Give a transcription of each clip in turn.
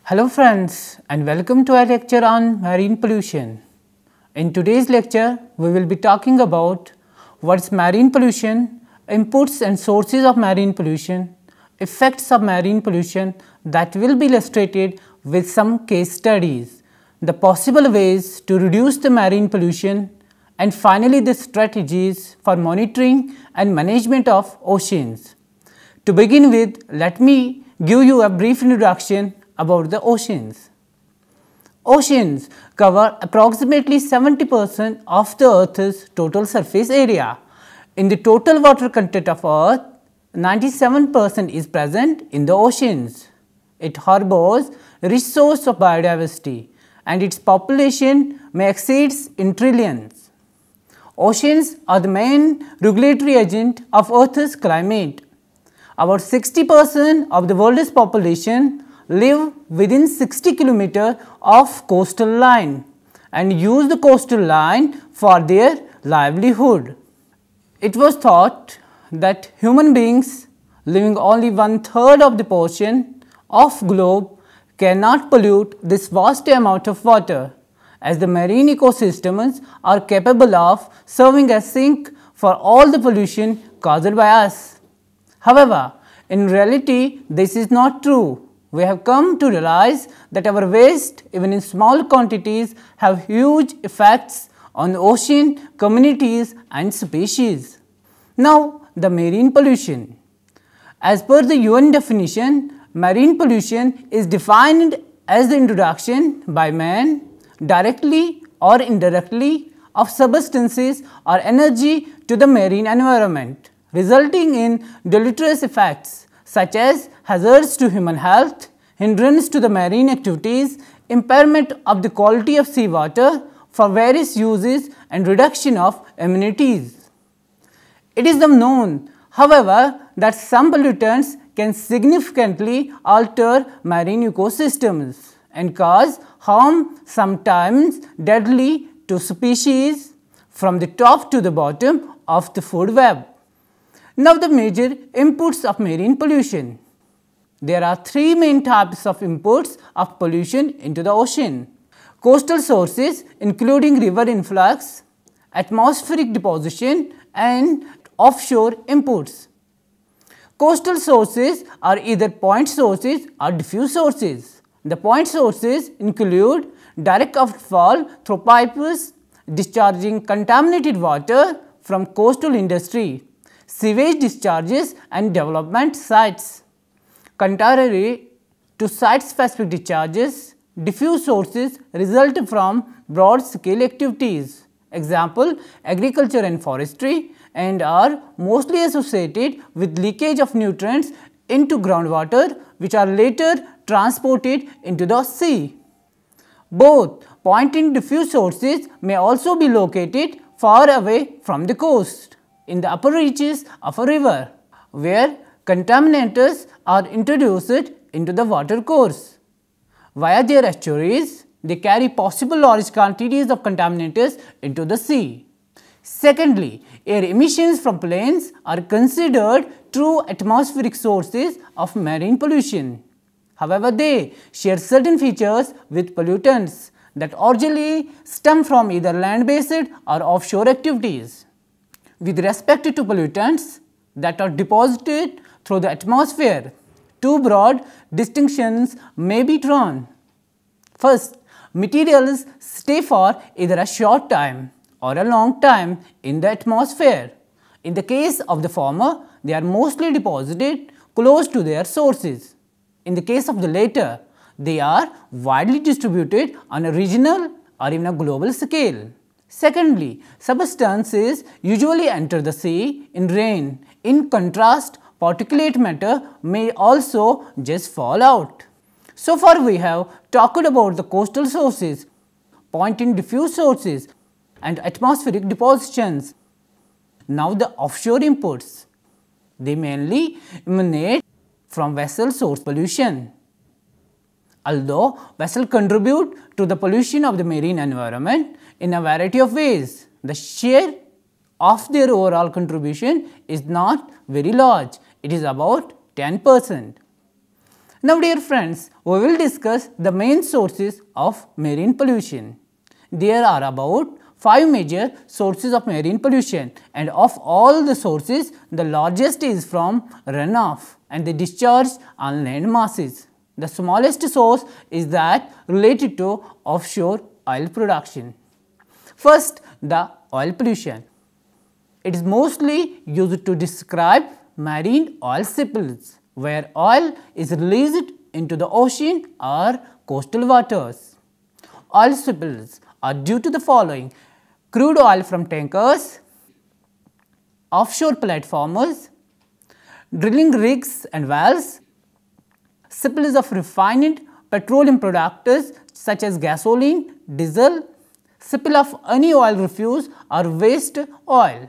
Hello friends and welcome to our lecture on marine pollution. In today's lecture, we will be talking about what's marine pollution, inputs and sources of marine pollution, effects of marine pollution that will be illustrated with some case studies, the possible ways to reduce the marine pollution, and finally the strategies for monitoring and management of oceans. To begin with, let me give you a brief introduction about the oceans. Oceans cover approximately 70% of the Earth's total surface area. In the total water content of Earth, 97% is present in the oceans. It harbors a rich source of biodiversity and its population may exceed in trillions. Oceans are the main regulatory agent of Earth's climate. About 60% of the world's population live within 60 km of coastal line and use the coastal line for their livelihood. It was thought that human beings living only 1/3 of the portion of globe cannot pollute this vast amount of water, as the marine ecosystems are capable of serving as sink for all the pollution caused by us. However, in reality this is not true. We have come to realize that our waste, even in small quantities, have huge effects on ocean communities and species. Now, the marine pollution. As per the UN definition, marine pollution is defined as the introduction by man, directly or indirectly, of substances or energy to the marine environment, resulting in deleterious effects such as hazards to human health, hindrance to the marine activities, impairment of the quality of seawater for various uses and reduction of amenities. It is known, however, that some pollutants can significantly alter marine ecosystems and cause harm, sometimes deadly, to species from the top to the bottom of the food web. Now, the major inputs of marine pollution. There are three main types of inputs of pollution into the ocean: coastal sources including river influx, atmospheric deposition, and offshore inputs. Coastal sources are either point sources or diffuse sources. The point sources include direct outfall through pipes discharging contaminated water from coastal industry, sewage discharges and development sites. Contrary to site-specific discharges, diffuse sources result from broad-scale activities, example agriculture and forestry, and are mostly associated with leakage of nutrients into groundwater, which are later transported into the sea. Both point and diffuse sources may also be located far away from the coast, in the upper reaches of a river, where contaminants are introduced into the water course. Via their estuaries, they carry possible large quantities of contaminants into the sea. Secondly, air emissions from planes are considered true atmospheric sources of marine pollution. However, they share certain features with pollutants that originally stem from either land-based or offshore activities. With respect to pollutants that are deposited through the atmosphere, two broad distinctions may be drawn. First, materials stay for either a short time or a long time in the atmosphere. In the case of the former, they are mostly deposited close to their sources. In the case of the latter, they are widely distributed on a regional or even a global scale. Secondly, substances usually enter the sea in rain. In contrast, particulate matter may also just fall out. So far we have talked about the coastal sources, point and diffuse sources, and atmospheric depositions. Now the offshore inputs. They mainly emanate from vessel source pollution. Although vessels contribute to the pollution of the marine environment in a variety of ways, the share of their overall contribution is not very large. It is about 10%. Now dear friends, we will discuss the main sources of marine pollution. There are about 5 major sources of marine pollution, and of all the sources, the largest is from runoff and the discharge on land masses. The smallest source is that related to offshore oil production. First, the oil pollution. It is mostly used to describe marine oil spills, where oil is released into the ocean or coastal waters. Oil spills are due to the following: crude oil from tankers, offshore platforms, drilling rigs and wells, spills of refined petroleum products such as gasoline, diesel, spill of any oil refuse or waste oil.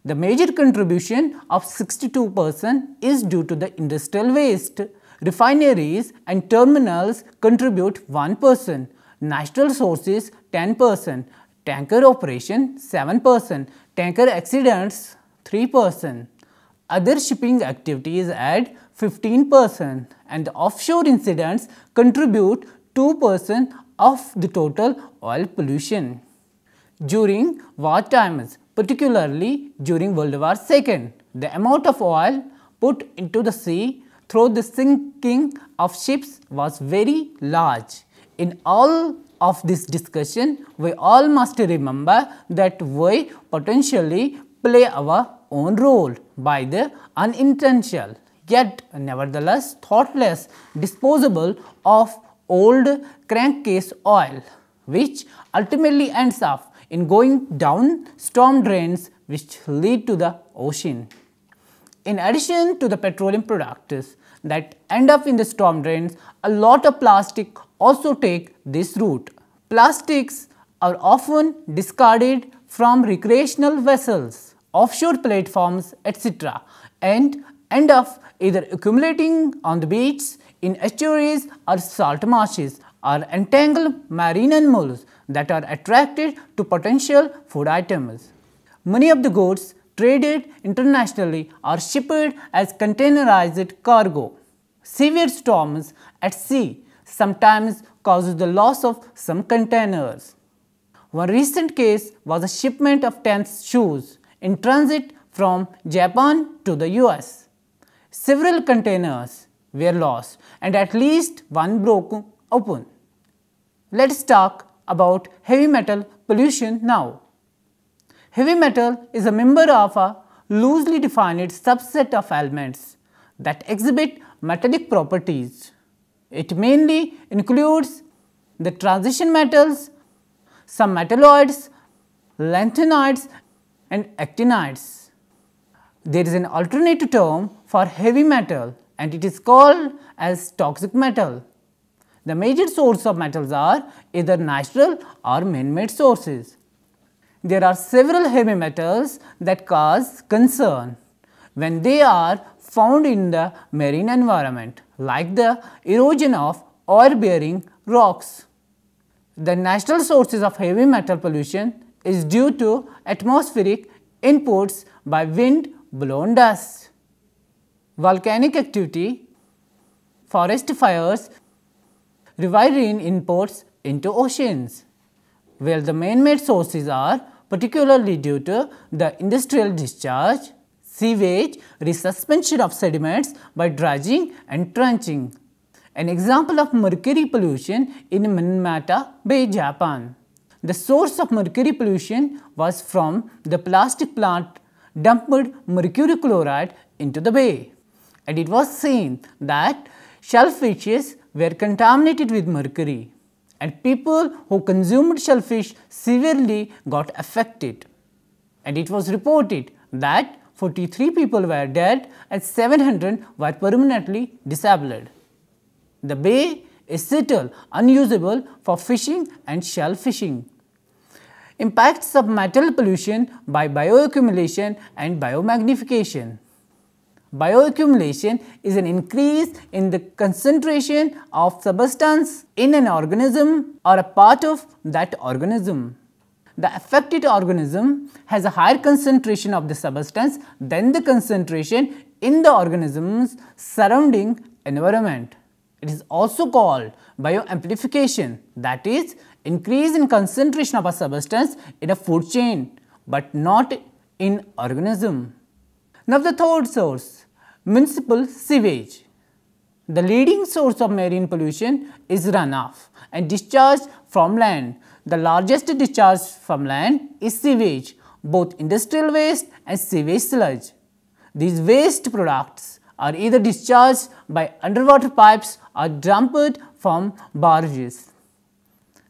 The major contribution of 62% is due to the industrial waste. Refineries and terminals contribute 1%, natural sources 10%, tanker operation 7%, tanker accidents 3%. Other shipping activities add 15%, and the offshore incidents contribute 2% of the total oil pollution. During war times, particularly during World War II, the amount of oil put into the sea through the sinking of ships was very large. In all of this discussion, we all must remember that we potentially play our own role by the unintentional, yet nevertheless thoughtless disposal of old crankcase oil, which ultimately ends up in going down storm drains which lead to the ocean. In addition to the petroleum products that end up in the storm drains, a lot of plastic also take this route. Plastics are often discarded from recreational vessels, offshore platforms, etc., and end up either accumulating on the beach, in estuaries or salt marshes, or entangle marine animals that are attracted to potential food items. Many of the goods traded internationally are shipped as containerized cargo. Severe storms at sea sometimes causes the loss of some containers. One recent case was a shipment of tennis shoes in transit from Japan to the US. Several containers were lost and at least one broke open. Let us talk about heavy metal pollution now. Heavy metal is a member of a loosely defined subset of elements that exhibit metallic properties. It mainly includes the transition metals, some metalloids, lanthanoids, and actinides. There is an alternative term for heavy metal, and it is called as toxic metal. The major sources of metals are either natural or man-made sources. There are several heavy metals that cause concern when they are found in the marine environment, like the erosion of oil-bearing rocks. The natural sources of heavy metal pollution is due to atmospheric inputs by wind-blown dust, volcanic activity, forest fires, riverine inputs into oceans, where the man-made sources are particularly due to the industrial discharge, sewage, resuspension of sediments by dredging and trenching. An example of mercury pollution in Minamata Bay, Japan. The source of mercury pollution was from the plastic plant dumped mercury chloride into the bay, and it was seen that shellfishes were contaminated with mercury, and people who consumed shellfish severely got affected, and it was reported that 43 people were dead and 700 were permanently disabled. The bay is still unusable for fishing and shell fishing. Impacts of metal pollution by bioaccumulation and biomagnification. Bioaccumulation is an increase in the concentration of substance in an organism or a part of that organism. The affected organism has a higher concentration of the substance than the concentration in the organism's surrounding environment. It is also called bioamplification, that is, increase in concentration of a substance in a food chain, but not in organism. Now the third source, municipal sewage. The leading source of marine pollution is runoff and discharge from land. The largest discharge from land is sewage, both industrial waste and sewage sludge. These waste products are either discharged by underwater pipes or dumped from barges.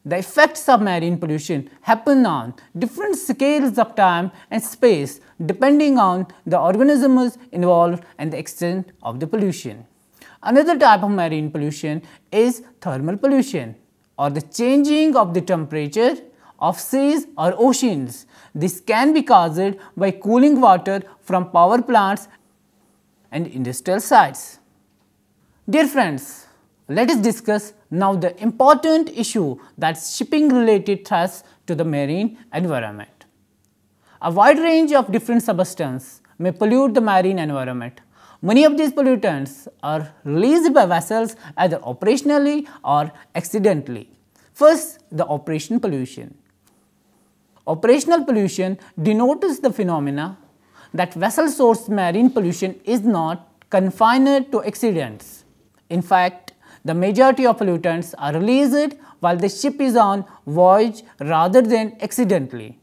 The effects of marine pollution happen on different scales of time and space depending on the organisms involved and the extent of the pollution. Another type of marine pollution is thermal pollution, or the changing of the temperature of seas or oceans. This can be caused by cooling water from power plants and industrial sites. Dear friends, let us discuss now the important issue, that shipping related threats to the marine environment. A wide range of different substances may pollute the marine environment. Many of these pollutants are released by vessels either operationally or accidentally. First, the operational pollution. Operational pollution denotes the phenomena that vessel source marine pollution is not confined to accidents. In fact, the majority of pollutants are released while the ship is on voyage rather than accidentally.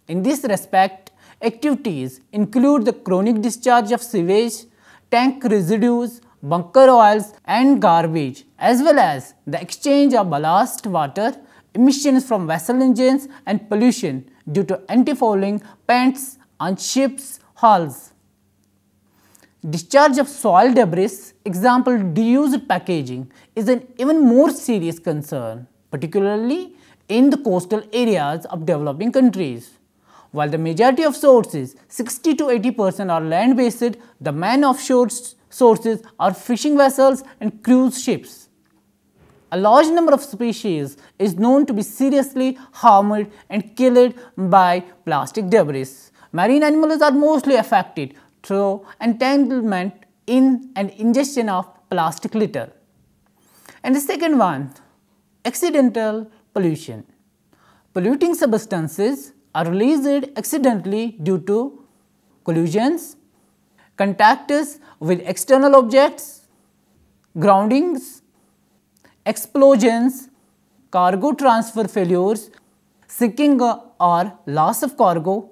In this respect, activities include the chronic discharge of sewage, tank residues, bunker oils and garbage, as well as the exchange of ballast water, emissions from vessel engines and pollution due to anti-fouling paints on ships' hulls. Discharge of soil debris, example deused packaging, is an even more serious concern, particularly in the coastal areas of developing countries. While the majority of sources, 60 to 80%, are land-based, the main offshore sources are fishing vessels and cruise ships. A large number of species is known to be seriously harmed and killed by plastic debris. Marine animals are mostly affected through entanglement in and ingestion of plastic litter. And the second one, accidental pollution. Polluting substances are released accidentally due to collisions, contacts with external objects, groundings, explosions, cargo transfer failures, sinking or loss of cargo.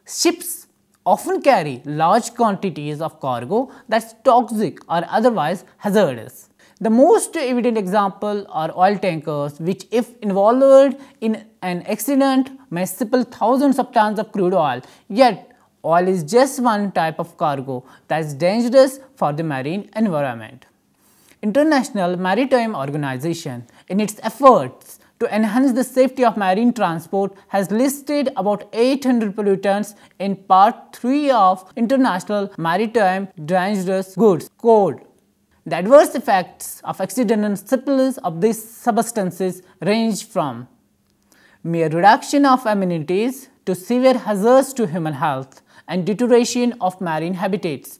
Ships often carry large quantities of cargo that's toxic or otherwise hazardous. The most evident example are oil tankers, which if involved in an accident may spill thousands of tons of crude oil. Yet oil is just one type of cargo that is dangerous for the marine environment. International Maritime Organization, in its efforts to enhance the safety of marine transport, has listed about 800 pollutants in Part 3 of International Maritime Dangerous Goods Code. The adverse effects of accidental spills of these substances range from mere reduction of amenities to severe hazards to human health and deterioration of marine habitats.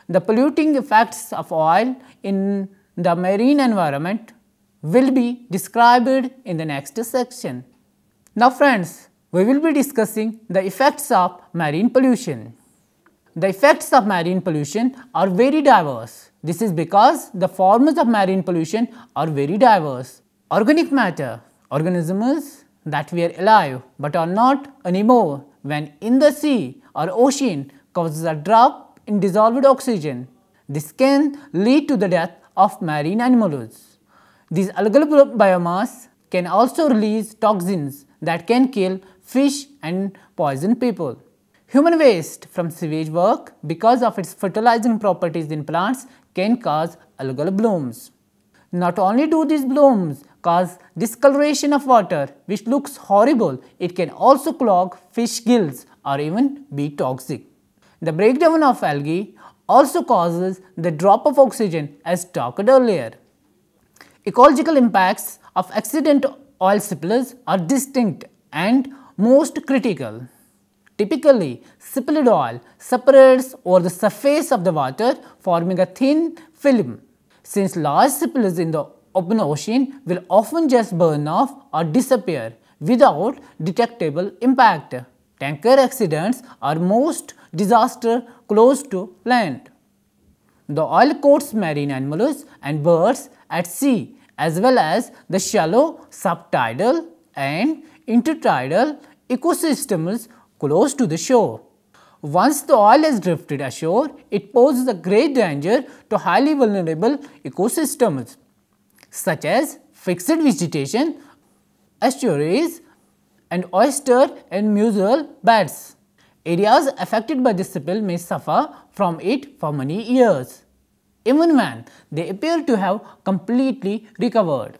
The polluting effects of oil in the marine environment will be described in the next section. Now friends, we will be discussing the effects of marine pollution. The effects of marine pollution are very diverse. This is because the forms of marine pollution are very diverse. Organic matter, organisms that were alive but are not anymore when in the sea or ocean, causes a drop in dissolved oxygen. This can lead to the death of marine animals. These algal biomass can also release toxins that can kill fish and poison people. Human waste from sewage work, because of its fertilizing properties in plants, can cause algal blooms. Not only do these blooms cause discoloration of water, which looks horrible, it can also clog fish gills or even be toxic. The breakdown of algae also causes the drop of oxygen, as talked earlier. Ecological impacts of accidental oil spills are distinct and most critical. Typically, spilled oil separates over the surface of the water, forming a thin film. since large spills in the open ocean will often just burn off or disappear without detectable impact. Tanker accidents are most disaster close to land. The oil coats marine animals and birds at sea as well as the shallow subtidal and intertidal ecosystems close to the shore. Once the oil has drifted ashore, it poses a great danger to highly vulnerable ecosystems such as fixed vegetation, estuaries and oyster and mussel beds. Areas affected by this spill may suffer from it for many years, even when they appear to have completely recovered.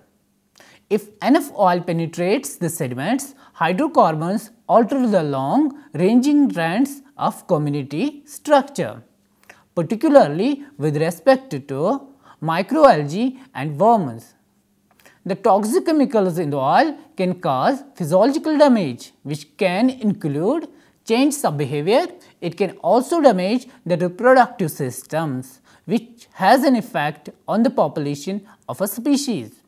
If enough oil penetrates the sediments, hydrocarbons alter the long-ranging trends of community structure, particularly with respect to microalgae and worms. The toxic chemicals in the oil can cause physiological damage, which can include change of behavior. It can also damage the reproductive systems, which has an effect on the population of a species.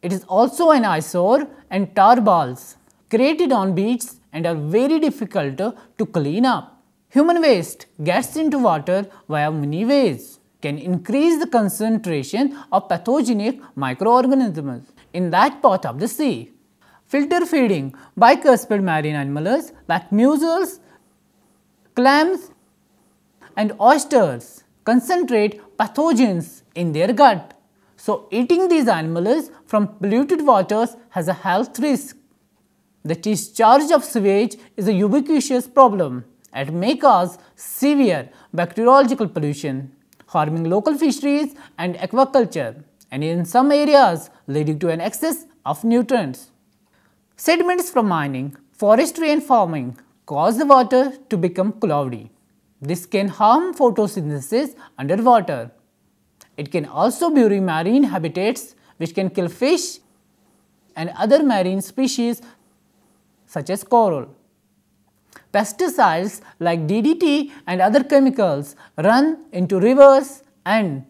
It is also an eyesore and tar balls created on beaches and are very difficult to clean up. Human waste gets into water via many ways, can increase the concentration of pathogenic microorganisms in that part of the sea. Filter feeding bicuspid marine animals like mussels, clams and oysters concentrate pathogens in their gut. So, eating these animals from polluted waters has a health risk. The discharge of sewage is a ubiquitous problem and may cause severe bacteriological pollution, harming local fisheries and aquaculture, and in some areas leading to an excess of nutrients. Sediments from mining, forestry and farming cause the water to become cloudy. This can harm photosynthesis underwater. It can also bury marine habitats, which can kill fish and other marine species such as coral. Pesticides like DDT and other chemicals run into rivers and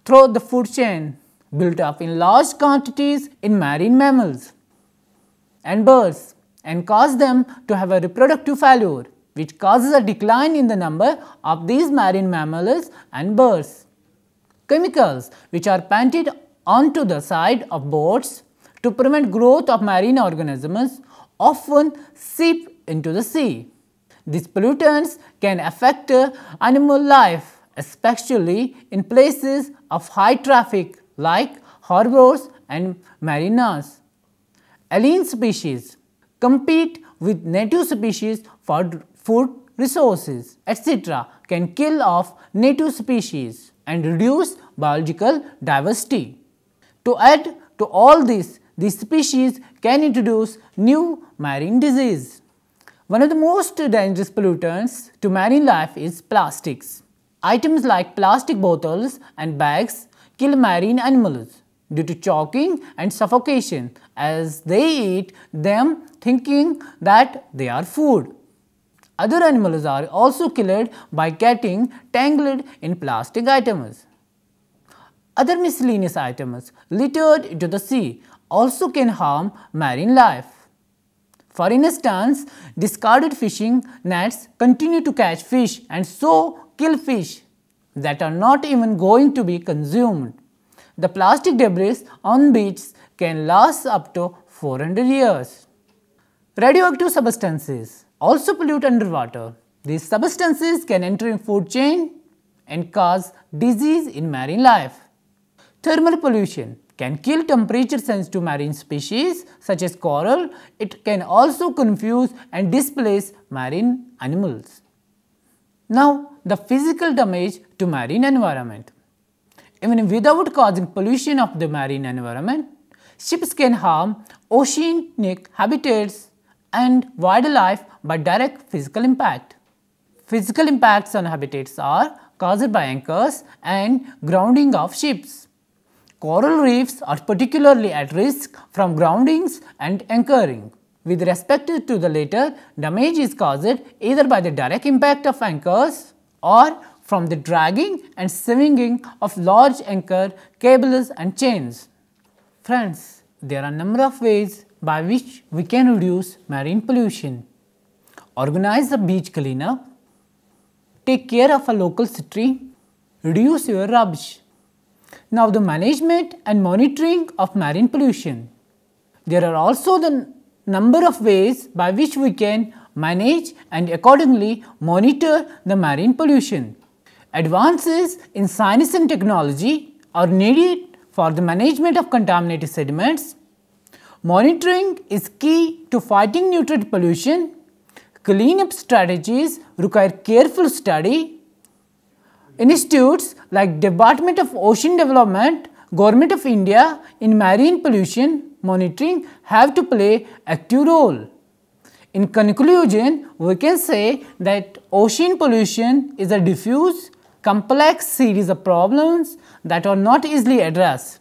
through the food chain, built up in large quantities in marine mammals and birds, and cause them to have a reproductive failure, which causes a decline in the number of these marine mammals and birds. Chemicals which are painted onto the side of boats to prevent growth of marine organisms often seep into the sea. These pollutants can affect animal life, especially in places of high traffic like harbors and marinas. Alien species compete with native species for food resources, etc., can kill off native species and reduce biological diversity. To add to all this, these species can introduce new marine disease. One of the most dangerous pollutants to marine life is plastics. Items like plastic bottles and bags kill marine animals due to choking and suffocation as they eat them thinking that they are food. Other animals are also killed by getting tangled in plastic items. Other miscellaneous items littered into the sea also can harm marine life. For instance, discarded fishing nets continue to catch fish and so kill fish that are not even going to be consumed. The plastic debris on beaches can last up to 400 years. Radioactive substances also pollute underwater. These substances can enter in food chain and cause disease in marine life. Thermal pollution can kill temperature-sensitive marine species such as coral. It can also confuse and displace marine animals. Now, the physical damage to marine environment. Even without causing pollution of the marine environment, ships can harm oceanic habitats and wildlife by direct physical impact. Physical impacts on habitats are caused by anchors and grounding of ships. Coral reefs are particularly at risk from groundings and anchoring. With respect to the latter, damage is caused either by the direct impact of anchors or from the dragging and swinging of large anchor cables and chains. Friends, there are a number of ways by which we can reduce marine pollution. Organize the beach cleanup, take care of a local stream, reduce your rubbish. Now the management and monitoring of marine pollution. There are also the number of ways by which we can manage and accordingly monitor the marine pollution. Advances in science and technology are needed for the management of contaminated sediments. Monitoring is key to fighting nutrient pollution. Cleanup strategies require careful study. Institutes like Department of Ocean Development, Government of India in marine pollution monitoring have to play active role. In conclusion, we can say that ocean pollution is a diffuse, complex series of problems that are not easily addressed.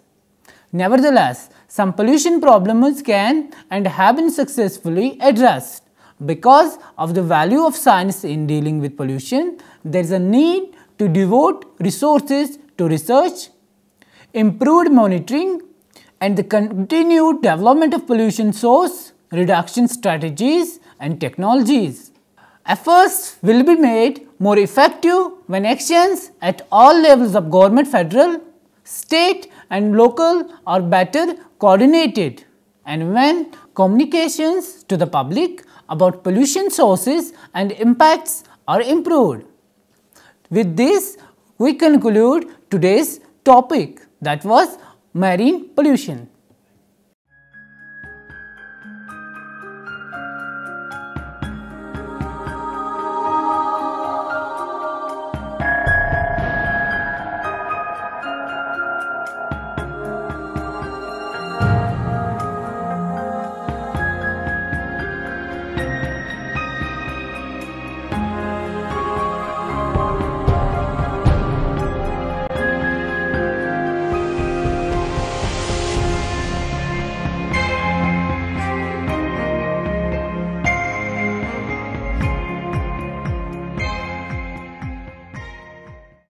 Nevertheless, some pollution problems can and have been successfully addressed. Because of the value of science in dealing with pollution, there is a need to devote resources to research, improved monitoring, and the continued development of pollution source reduction strategies and technologies. Efforts will be made more effective when actions at all levels of government, federal, state and local are better coordinated, and when communications to the public about pollution sources and impacts are improved. With this, we conclude today's topic, that was marine pollution.